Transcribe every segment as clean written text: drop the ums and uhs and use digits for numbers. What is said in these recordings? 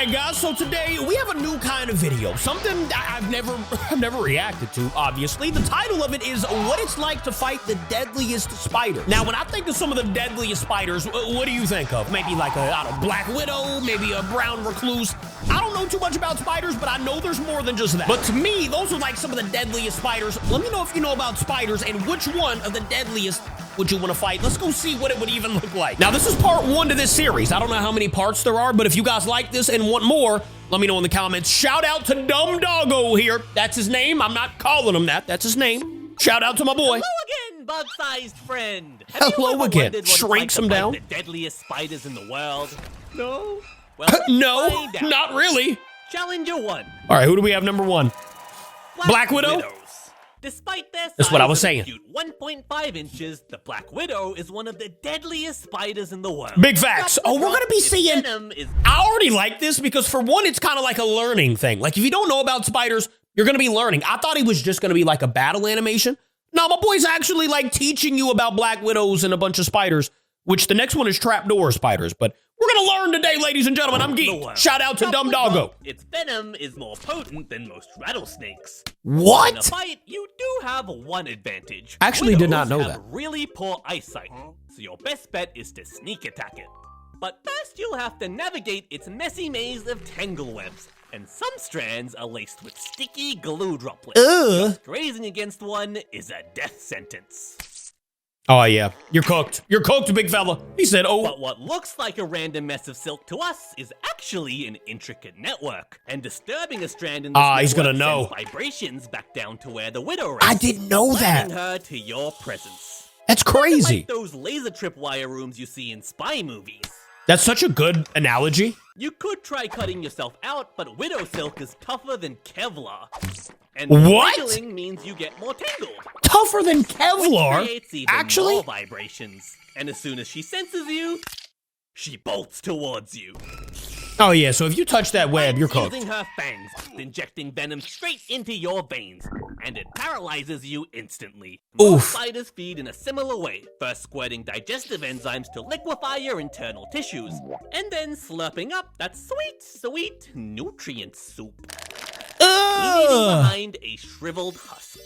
right, guys, so today we have a new kind of video, something I've never reacted to, obviously. The title of it is What It's Like to Fight the Deadliest Spider. Now, when I think of some of the deadliest spiders, what do you think of? Maybe like a, I don't know, black widow, maybe a brown recluse. I don't know too much about spiders, but I know there's more than just that. But to me, those are like some of the deadliest spiders. Let me know if you know about spiders and which one of the deadliest would you want to fight. Let's go see what it would even look like. Now, this is part 1 to this series. I don't know how many parts there are, but if you guys like this and want more, let me know in the comments. Shout out to Dumb Doggo here. That's his name. I'm not calling him that. That's his name. Shout out to my boy. Hello again, bug-sized friend. Hello again. Shrinks him down. The deadliest spiders in the world? No? Well, no, not really. Challenger 1. All right, who do we have number 1? Black Widow? Widows. Despite their size, that's what I was saying. Cute 1.5 inches, the Black Widow is one of the deadliest spiders in the world. Big facts. Oh, we're gonna be seeing. I already like this because for one, it's kind of like a learning thing. Like if you don't know about spiders, you're gonna be learning. I thought he was just gonna be like a battle animation. No, my boy's actually like teaching you about Black Widows and a bunch of spiders, which the next one is Trapdoor spiders. But we're gonna learn today, ladies and gentlemen. I'm Geek. Shout out to Dumb Doggo. Its venom is more potent than most rattlesnakes. What? In a fight, you do have one advantage. I actually did not know Widows that. have really poor eyesight, so your best bet is to sneak attack it. But first, you'll have to navigate its messy maze of tangle webs, and some strands are laced with sticky glue droplets. Just grazing against one is a death sentence. Oh, yeah. You're cooked. You're cooked, big fella. He said, oh. But what looks like a random mess of silk to us is actually an intricate network. And disturbing a strand in this network he's gonna know. sends vibrations back down to where the widow rests. I didn't know that. Leading her to your presence. That's crazy. Like those laser tripwire rooms you see in spy movies. That's such a good analogy. You could try cutting yourself out, but widow silk is tougher than Kevlar. And what? wiggling means you get more tangled. Tougher than Kevlar? Which creates even actually? more vibrations. And as soon as she senses you, she bolts towards you. Oh yeah, so if you touch that web, you're cooked. Using her fangs, injecting venom straight into your veins, and it paralyzes you instantly. Most spiders feed in a similar way, first squirting digestive enzymes to liquefy your internal tissues, and then slurping up that sweet, sweet nutrient soup. Leaving behind a shriveled husk.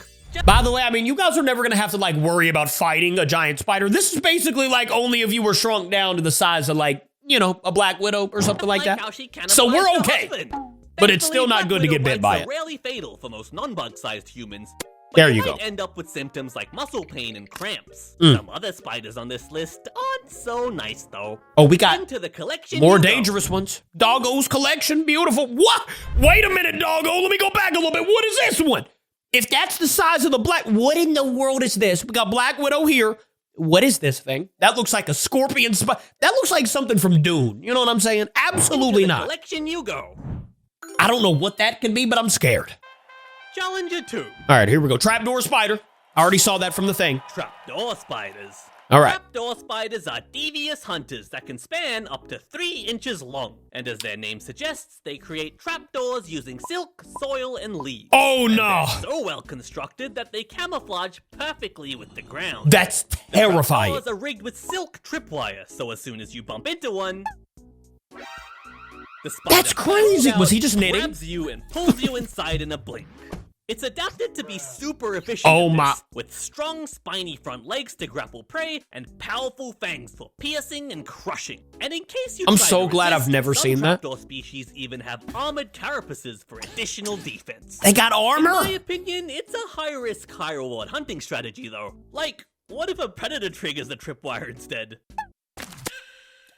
By the way, I mean, you guys are never going to have to, like, worry about fighting a giant spider. This is basically, like, only if you were shrunk down to the size of, like, you know, a black widow or something like that. So we're okay. But it's still not good to get bit by it. Rarely fatal for most non-bug-sized humans. There you go. Might end up with symptoms like muscle pain and cramps. Some other spiders on this list aren't so nice, though. Oh, we got into the collection more dangerous ones. Doggo's collection, beautiful. What? Wait a minute, Doggo. Let me go back a little bit. What is this one? If that's the size of the black, what in the world is this? We got Black Widow here. What is this thing? That looks like a scorpion spider. That looks like something from Dune. You know what I'm saying? Absolutely not. Collection you go. I don't know what that can be, but I'm scared. Challenger 2. All right, here we go. Trapdoor spider. I already saw that from the thing. Trapdoor spiders. All right. Trapdoor spiders are devious hunters that can span up to 3 inches long. And as their name suggests, they create trapdoors using silk, soil, and leaves. Oh, no. They're so well constructed that they camouflage perfectly with the ground. That's terrifying. The trapdoors are rigged with silk tripwire, so as soon as you bump into one, the spider That's crazy. Was he just knitting? Grabs you and pulls you inside in a blink. It's adapted to be super efficient with strong, spiny front legs to grapple prey and powerful fangs for piercing and crushing. And in case you I'm so glad I've never seen that. Trapdoor species even have armored carapaces for additional defense. They got armor? In my opinion, it's a high-risk, high-reward hunting strategy, though. Like, what if a predator triggers the tripwire instead?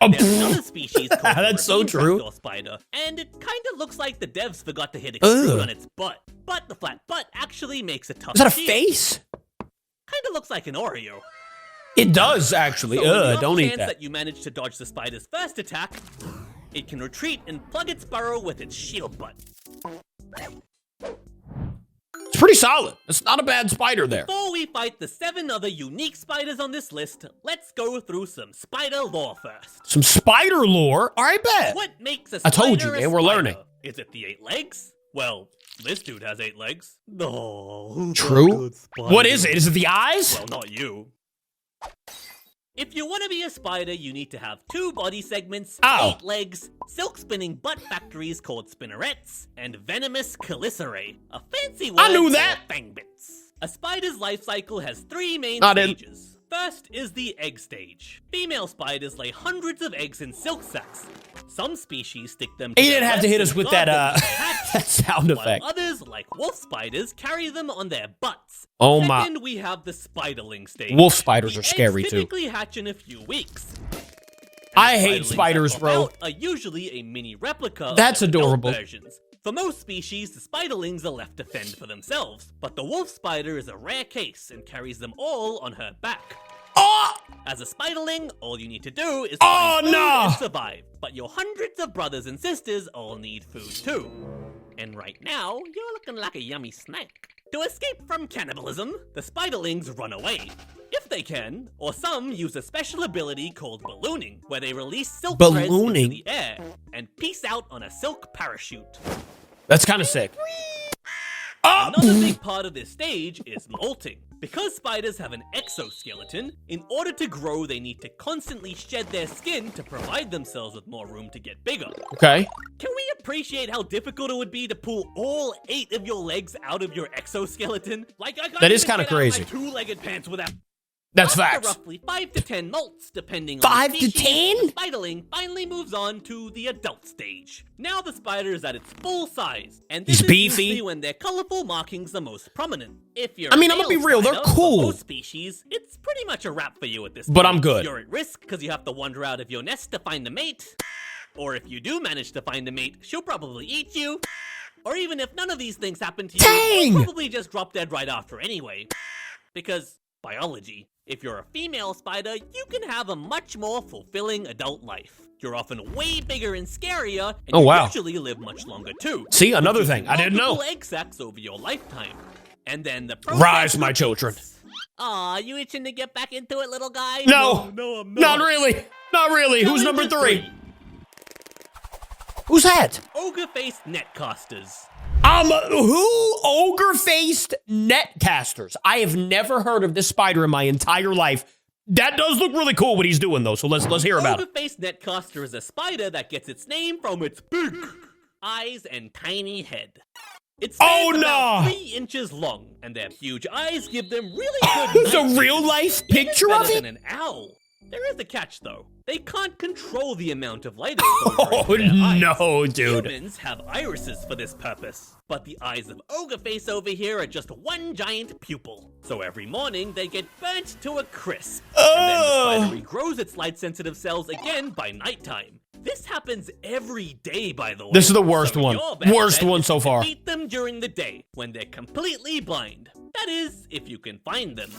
There's another species called that's so true. Trapdoor spider, and it kind of looks like the devs forgot to hit extrude on its butt. But the flat butt actually makes a tough Is that a shield. face? Kind of looks like an Oreo. It does, actually. So don't eat that. You manage to dodge the spider's first attack, it can retreat and plug its burrow with its shield butt. It's pretty solid. It's not a bad spider there. Before we fight the 7 other unique spiders on this list, let's go through some spider lore first. Some spider lore? All right, bet. What makes a spider I told you, man. We're learning. Is it the 8 legs? Well, this dude has 8 legs. No. True. What is it? Is it the eyes? Well, not you. If you want to be a spider, you need to have 2 body segments, Ow. 8 legs, silk-spinning butt factories called spinnerets, and venomous chelicerae, a fancy word I knew that. for fang bits. A spider's life cycle has 3 main I didn't. stages. First is the egg stage. Female spiders lay hundreds of eggs in silk sacs. Some species stick them to He their didn't have to webs hit us and with guard that, them to hatch, that sound while effect. others, like wolf spiders, carry them on their butts. Oh my. Second, we have the spiderling stage. Wolf spiders The are scary eggs too. typically hatch in a few weeks. I The hate spiderlings spiders, that bro. pop out Are usually a mini replica That's of their adult adorable. versions. For most species, the spiderlings are left to fend for themselves, but the wolf spider is a rare case and carries them all on her back. Oh! As a spiderling, all you need to do is Oh, find food no! and survive. But your hundreds of brothers and sisters all need food too. And right now, you're looking like a yummy snack. To escape from cannibalism, the spiderlings run away. If they can, or some use a special ability called ballooning, where they release silk threads Ballooning? into the air and peace out on a silk parachute. That's kind of sick. Oh! Another big part of this stage is molting. Because spiders have an exoskeleton, in order to grow they need to constantly shed their skin to provide themselves with more room to get bigger. Okay. Can we appreciate how difficult it would be to pull all 8 of your legs out of your exoskeleton? Like I That is kinda crazy. 2-legged pants without. That's After facts. roughly 5 to 10 molts, depending on 5 the to species, 10? the spiderling finally moves on to the adult stage. Now the spider is at its full size, and this He's is beefy. usually when their colorful markings are most prominent. If you're I mean, a I'm gonna be male real, they're spider, for cool. most species, it's pretty much a wrap for you at this But point. I'm good. You're at risk because you have to wander out of your nest to find a mate. Or if you do manage to find a mate, she'll probably eat you. Or even if none of these things happen to you, Dang! you'll probably just drop dead right after anyway. Because biology. If you're a female spider, you can have a much more fulfilling adult life. You're often way bigger and scarier, and Oh, you wow. usually live much longer too. See, another thing I didn't know. Multiple egg sacs over your lifetime. And then the Rise, my children. Aw, you itching to get back into it, little guy? No, no, I'm not really. Not really. Who's number 3? Who's that? Ogre-faced netcasters. Who? Ogre-faced netcasters. I have never heard of this spider in my entire life. That does look really cool what he's doing though, so let's hear about it. Ogre-faced netcaster is a spider that gets its name from its big eyes and tiny head. It stands about 3 inches long, and their huge eyes give them really good There's night a real vision, life even picture better of than it? an owl. There is a catch though. They can't control the amount of light exposure Oh into their eyes. no, dude. Humans have irises for this purpose, but the eyes of Ogre-face over here are just one giant pupil. So every morning they get burnt to a crisp, and then the spider regrows its light-sensitive cells again by nighttime. This happens every day, by the way. This is the worst So one. your best Worst bet one is so to far. Beat them during the day when they're completely blind. That is, if you can find them.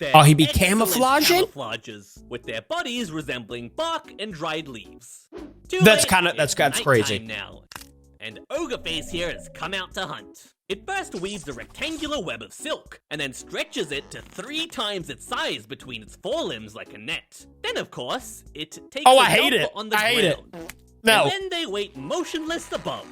They're Oh, he be excellent camouflaging? camouflages, with their bodies resembling bark and dried leaves. That's crazy. Now, and Ogre-face here has come out to hunt. It first weaves a rectangular web of silk, and then stretches it to 3 times its size between its forelimbs like a net. Then, of course, it takes Oh, a I hate dump it. on the I hate it. ground. No. And then they wait motionless above.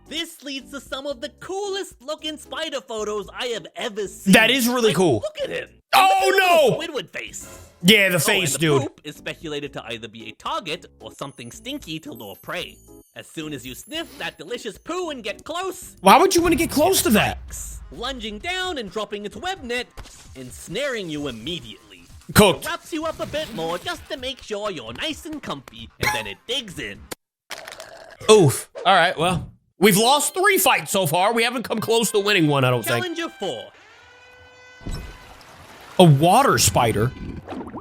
This leads to some of the coolest looking spider photos I have ever seen. That is really Like, cool. Look at him. Oh, Look at no. the Squidward face. Yeah, the face, and the dude. poop is speculated to either be a target or something stinky to lure prey. As soon as you sniff that delicious poo and get close, Why would you want to get close to that? lunging down and dropping its web net, ensnaring you immediately. Cooked. It wraps you up a bit more just to make sure you're nice and comfy, and then it digs in. Oof. All right, well, we've lost 3 fights so far. We haven't come close to winning one, I don't think. Challenger 4. A water spider?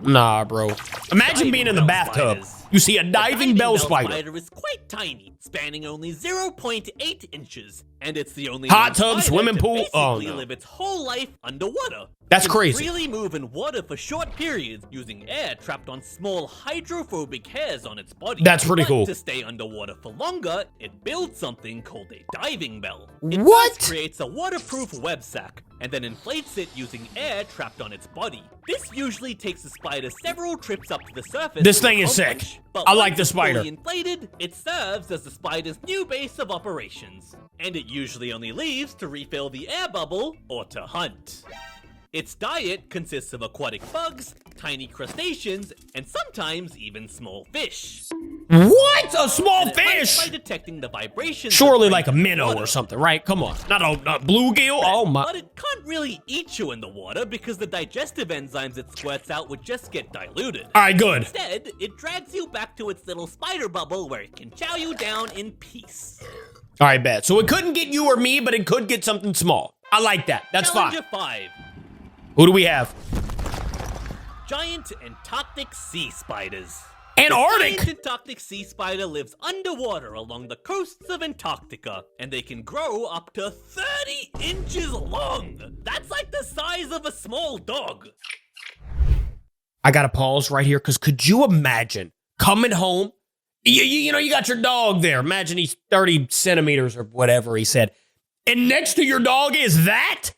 Nah, bro. Imagine Diving being in the bell bathtub. spiders. You see a The diving bell spider. is quite tiny, spanning only 0.8 inches, and it's the only Hot known tub, spider swimming to pool? Oh, basically no. live its whole life underwater. That's It can crazy. Really move in water for short periods using air trapped on small hydrophobic hairs on its body. That's pretty But cool. To stay underwater for longer, it builds something called a diving bell. It What? first creates a waterproof web sack and then inflates it using air trapped on its body. This usually takes the spider several trips up to the surface. This to thing is sick. accomplish, but I like once the it's spider. fully inflated, it serves as the spider's new base of operations. And it usually only leaves to refill the air bubble or to hunt. Its diet consists of aquatic bugs, tiny crustaceans, and sometimes even small fish. What? A small fish? By detecting the vibrations. Surely like a minnow or something, right? Come on. Not a bluegill? Oh my. But it can't really eat you in the water because the digestive enzymes it squirts out would just get diluted. All right, good. Instead, it drags you back to its little spider bubble where it can chow you down in peace. All right, bet. So it couldn't get you or me, but it could get something small. I like that. That's fine. Challenger 5. Who do we have? Giant Antarctic sea spiders. Antarctic? The giant Antarctic sea spider lives underwater along the coasts of Antarctica, and they can grow up to 30 inches long. That's like the size of a small dog. I gotta pause right here, because could you imagine coming home? You know, you got your dog there. Imagine he's 30 centimeters or whatever he said. And next to your dog is that?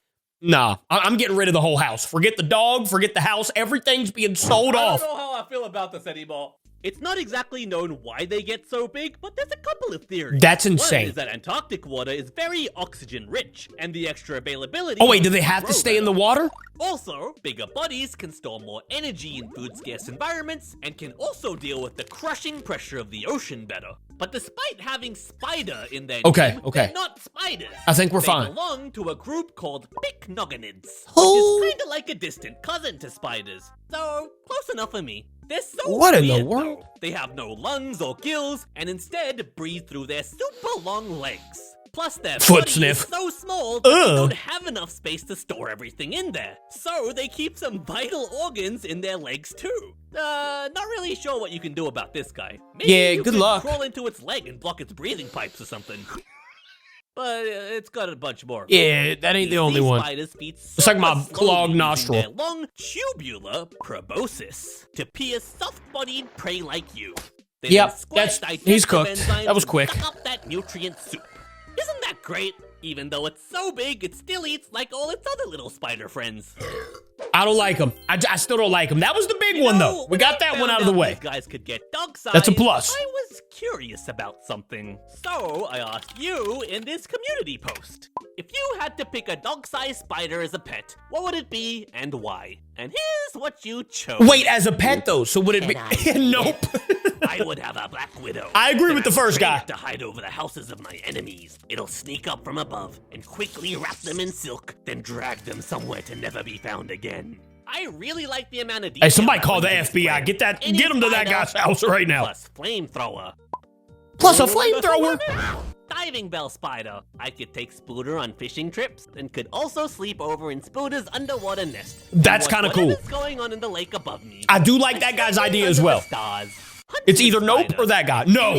Nah, I'm getting rid of the whole house. Forget the dog, forget the house. Everything's being sold off. I don't know how I feel about this anymore. It's not exactly known why they get so big, but there's a couple of theories. That's insane. One is that Antarctic water is very oxygen-rich, and the extra availability... Oh wait, do they have to stay in the water? Also, bigger bodies can store more energy in food-scarce environments, and can also deal with the crushing pressure of the ocean better. But despite having spider in their name, they're not spiders. I think we're fine. They belong to a group called pycnogonids, Oh. which is kind of like a distant cousin to spiders. So, close enough for me. They're so What in weird, the world? though. They have no lungs or gills, and instead breathe through their super long legs. Plus, their Foot body sniff. is so small that they don't have enough space to store everything in there. So they keep some vital organs in their legs too. Not really sure what you can do about this guy. Maybe you good could luck. crawl into its leg and block its breathing pipes or something. But it's got a bunch more. Yeah, that ain't the only one. Spiders feed It's like my super clogged slowly nostril. using their long tubular proboscis to pierce soft-bodied prey like you. They Yep, then squirt he's digestive cooked. enzymes That was and quick. suck up that nutrient soup. Isn't that great? Even though it's so big, it still eats like all its other little spider friends. I don't like him. I still don't like him. That was the big one, though. We got that one out of the way. These guys could get dog size. That's a plus. I was curious about something, so I asked you in this community post. If you had to pick a dog-sized spider as a pet, what would it be and why? And here's what you chose. Wait, as a pet, though, so would it be... Nope. I would have a black widow. I agree with the first train guy. it to hide over the houses of my enemies. It'll sneak up from above and quickly wrap them in silk, then drag them somewhere to never be found again. I really like the amount of detail. Hey, somebody that call the went into this FBI. plan. Get him to that guy's house right now. Plus flamethrower. Plus a flamethrower. Diving bell spider. I could take Spooter on fishing trips and could also sleep over in Spooter's underwater nest. That's kinda cool. Whatever's going on in the lake above me. I do like that guy's idea as well. Stars. It's either Nope or that guy. No.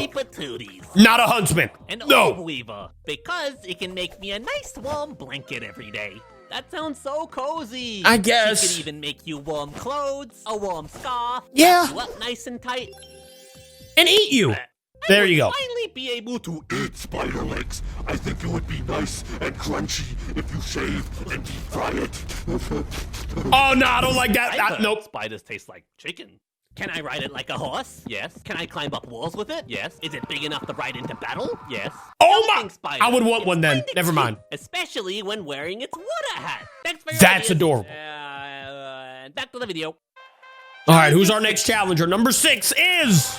Not a huntsman. An No. orb weaver, because it can make me a nice warm blanket every day. That sounds so cozy. I guess. She could even make you warm clothes, a warm scarf. Yeah. Wrap you up nice and tight. And eat you. There you go. Finally be able to Eat spider legs. I think it would be nice and crunchy if you shave and deep fry it. Oh, no, I don't like that. I've heard Nope. spiders taste like chicken. Can I ride it like a horse? Yes. Can I climb up walls with it? Yes. Is it big enough to ride into battle? Yes. Oh my! Jumping spider. I would want It's one then. kinda Never mind. cute, especially when wearing its water hat. Thanks for your That's ideas. adorable. Back to the video. All right, who's our next challenger? Number 6 is...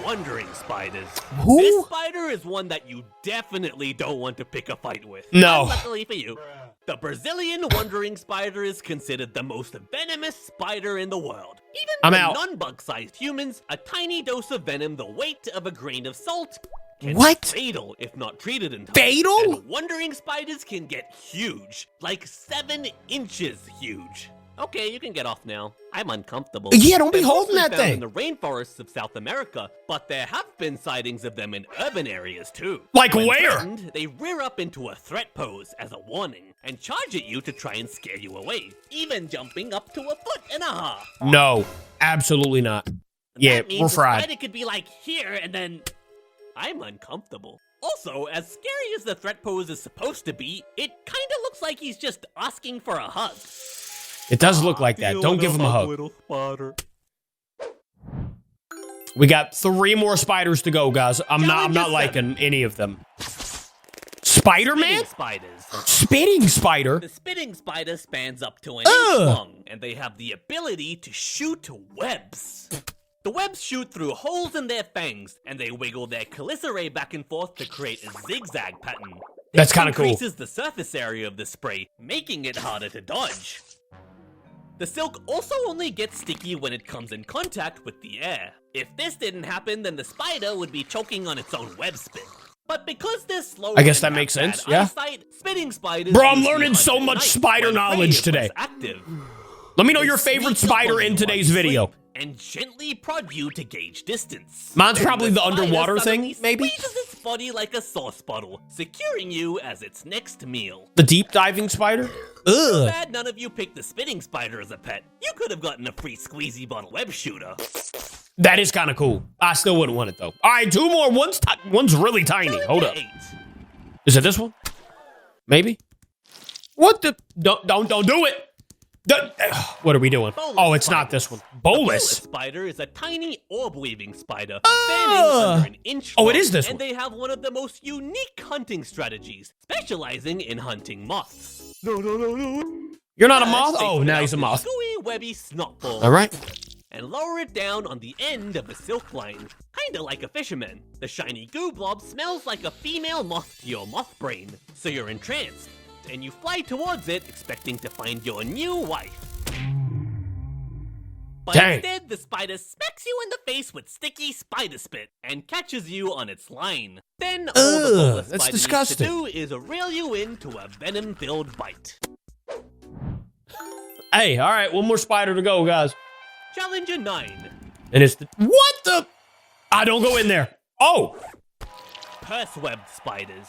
Wandering spiders. Who? This spider is one that you definitely don't want to pick a fight with. No. Luckily for you. The Brazilian wandering spider is considered the most venomous spider in the world. Even I'm for out. non-bug-sized humans, a tiny dose of venom the weight of a grain of salt can What? be fatal if not treated in time. Fatal? And wandering spiders can get huge, like 7 inches huge. Okay, you can get off now. I'm uncomfortable. Yeah, don't be They're holding mostly that found thing. in the rainforests of South America, but there have been sightings of them in urban areas too. Like When where? threatened, they rear up into a threat pose as a warning and charge at you to try and scare you away, even jumping up to 1.5 feet. No, absolutely not. Yeah, That means we're the fried. spider could be like here and then... I'm uncomfortable. Also, as scary as the threat pose is supposed to be, it kinda looks like he's just asking for a hug. It does look like that. Don't give him a hug. Little spider. We got 3 more spiders to go, guys. I'm not Challenger liking any of them. Spider-Man? Spiders. Spitting spider? The spitting spider spans up to an inch long, and they have the ability to shoot webs. The webs shoot through holes in their fangs, and they wiggle their chelicerae back and forth to create a zigzag pattern. That's kind of cool. This increases the surface area of the spray, making it harder to dodge. The silk also only gets sticky when it comes in contact with the air. If this didn't happen, then the spider would be choking on its own web spit. But because they're slow, I guess that makes sense, yeah. Spitting spiders. Bro, I'm learning so much spider knowledge today. Active. Let me know your favorite spider in today's video. And gently prod you to gauge distance. Mine's probably the underwater thing, maybe? Squeezes its body like a sauce bottle, securing you as its next meal. The deep diving spider? Ugh. Bad none of you picked the spitting spider as a pet. You could have gotten a free squeezy bottle web shooter. That is kind of cool. I still wouldn't want it though. All right, two more. One's really tiny. Hold up. Is it this one? Maybe. What the? Don't do it. What are we doing? Oh, it's not this one. Bolas spider is a tiny orb-weaving spider, standing under an inch long, it is this one. And they have one of the most unique hunting strategies, specializing in hunting moths. No. You're not a moth? Oh, now he's a moth. Gooey, webby snot ball. All right. And lower it down on the end of a silk line, kinda like a fisherman. The shiny goo blob smells like a female moth to your moth brain, so you're entranced. And you fly towards it, expecting to find your new wife. But instead, the spider smacks you in the face with sticky spider spit and catches you on its line. Then all the spider needs to do is reel you into a venom-filled bite. Hey, all right, one more spider to go, guys. Challenger 9. And it's the... What the... I don't go in there. Oh! Purseweb spiders.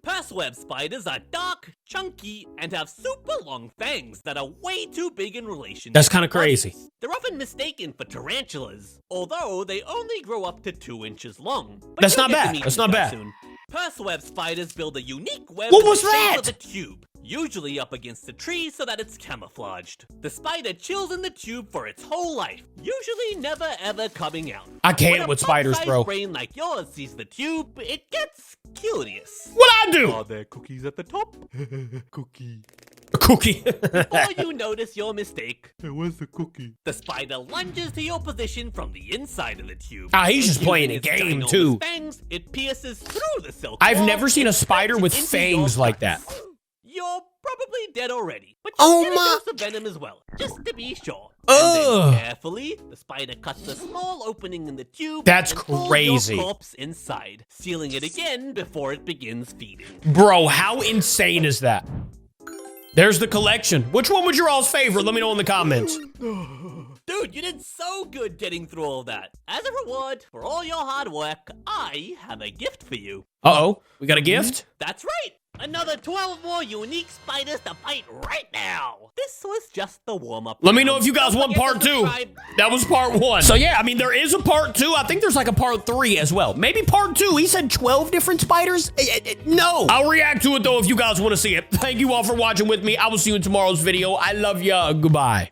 Purseweb spiders are dark, chunky, and have super long fangs that are way too big in relation. That's kind of crazy. They're often mistaken for tarantulas, although they only grow up to 2 inches long. But that's not bad. That's not bad. Purseweb spiders build a unique web what was in the shape that? of a tube, usually up against a tree so that it's camouflaged. The spider chills in the tube for its whole life, usually never ever coming out. I can't with spiders, bro. When a brain like yours sees the tube, it gets curious. What'd I do? Are there cookies at the top? Cookie. A cookie. Before you notice your mistake, there was a cookie. The spider lunges to your position from the inside of the tube. Ah, he's just playing a game too. Fangs, it pierces through the silk. I've never seen a spider with fangs like that. You're probably dead already, but you get a dose of venom as well, just to be sure. And then carefully, the spider cuts a small opening in the tube. That's and crazy. Your corpse inside, sealing it again before it begins feeding. Bro, how insane is that? There's the collection. Which one was your all's favorite? Let me know in the comments. Dude, you did so good getting through all that. As a reward for all your hard work, I have a gift for you. Uh-oh, we got a gift? That's right. Another 12 more unique spiders to fight right now. This was just the warm-up. Let me know if you guys want part 2. That was part 1. So yeah, I mean, there is a part 2. I think there's like a part 3 as well. Maybe part 2. He said 12 different spiders? No. I'll react to it though if you guys want to see it. Thank you all for watching with me. I will see you in tomorrow's video. I love ya. Goodbye.